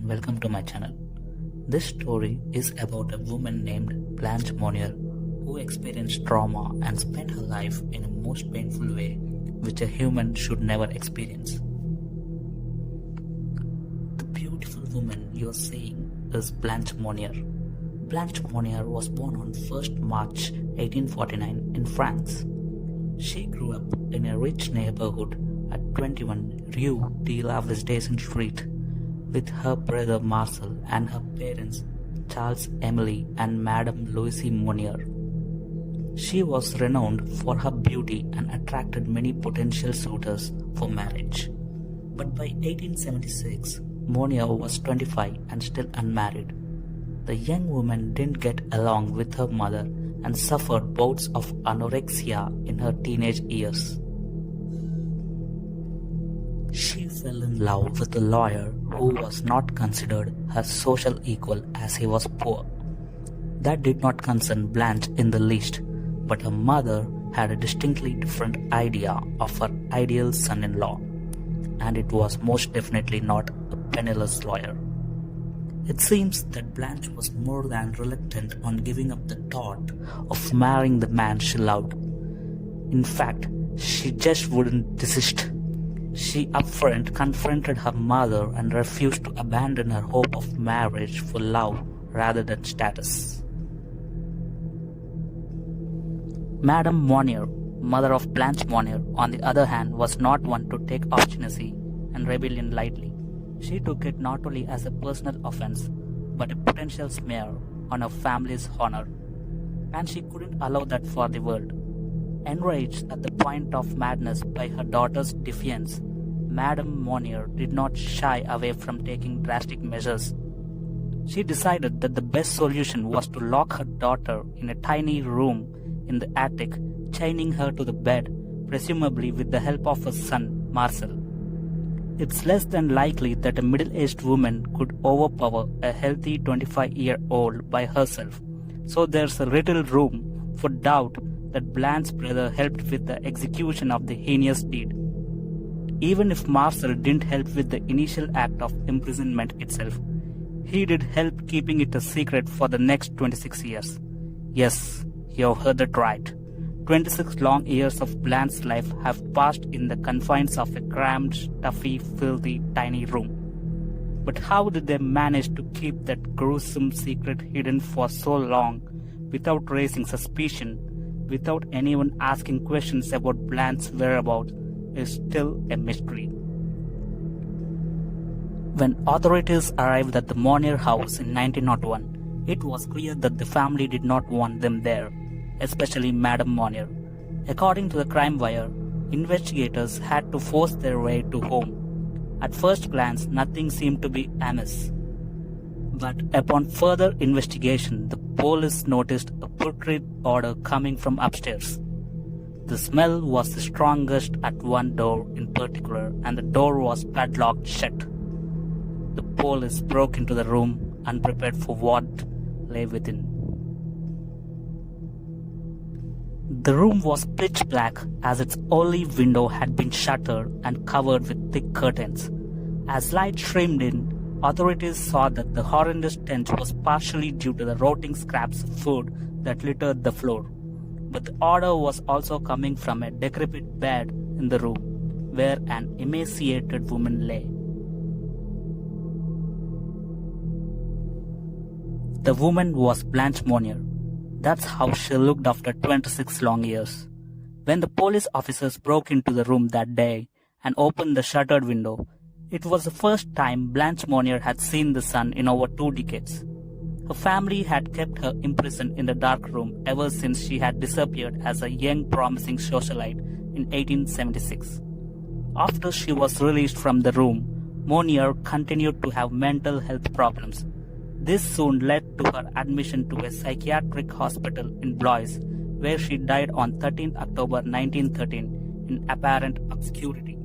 welcome to my channel. This story is about a woman named Blanche Monnier who experienced trauma and spent her life in a most painful way which a human should never experience. The beautiful woman you are seeing is Blanche Monnier. Blanche Monnier was born on 1st March 1849 in France. She grew up in a rich neighborhood at 21 Rue de la Visitation Street with her brother Marcel and her parents Charles Emily and Madame Louise Monnier. She was renowned for her beauty and attracted many potential suitors for marriage. But by 1876, Monnier was 25 and still unmarried. The young woman didn't get along with her mother and suffered bouts of anorexia in her teenage years. She fell in love with a lawyer who was not considered her social equal as he was poor. That did not concern Blanche in the least, but her mother had a distinctly different idea of her ideal son-in-law, and it was most definitely not a penniless lawyer. It seems that Blanche was more than reluctant on giving up the thought of marrying the man she loved. In fact, she just wouldn't desist. She upfront confronted her mother and refused to abandon her hope of marriage for love rather than status. Madame Monnier, mother of Blanche Monnier, on the other hand, was not one to take obstinacy and rebellion lightly. She took it not only as a personal offense, but a potential smear on her family's honor, and she couldn't allow that for the world. Enraged at the point of madness by her daughter's defiance, Madame Monnier did not shy away from taking drastic measures. She decided that the best solution was to lock her daughter in a tiny room in the attic, chaining her to the bed, presumably with the help of her son, Marcel. It's less than likely that a middle-aged woman could overpower a healthy 25-year-old by herself, so there's a little room for doubt that Blanche's brother helped with the execution of the heinous deed. Even if Marcel didn't help with the initial act of imprisonment itself, he did help keeping it a secret for the next 26 years. Yes, you heard that right. 26 long years of Blanche's life have passed in the confines of a cramped, stuffy, filthy, tiny room. But how did they manage to keep that gruesome secret hidden for so long without raising suspicion, without anyone asking questions about Blanche's whereabouts, is still a mystery. When authorities arrived at the Monnier house in 1901, it was clear that the family did not want them there, especially Madame Monnier. According to the crime wire, investigators had to force their way to home. At first glance, nothing seemed to be amiss. But upon further investigation, the police noticed a putrid odor coming from upstairs. The smell was the strongest at one door in particular, and the door was padlocked shut. The police broke into the room, unprepared for what lay within. The room was pitch black as its only window had been shuttered and covered with thick curtains. As light streamed in, authorities saw that the horrendous stench was partially due to the rotting scraps of food that littered the floor. But the odor was also coming from a decrepit bed in the room, where an emaciated woman lay. The woman was Blanche Monnier. That's how she looked after 26 long years. When the police officers broke into the room that day and opened the shuttered window, it was the first time Blanche Monnier had seen the sun in over 2 decades. Her family had kept her imprisoned in the dark room ever since she had disappeared as a young promising socialite in 1876. After she was released from the room, Monnier continued to have mental health problems. This soon led to her admission to a psychiatric hospital in Blois, where she died on 13 October 1913 in apparent obscurity.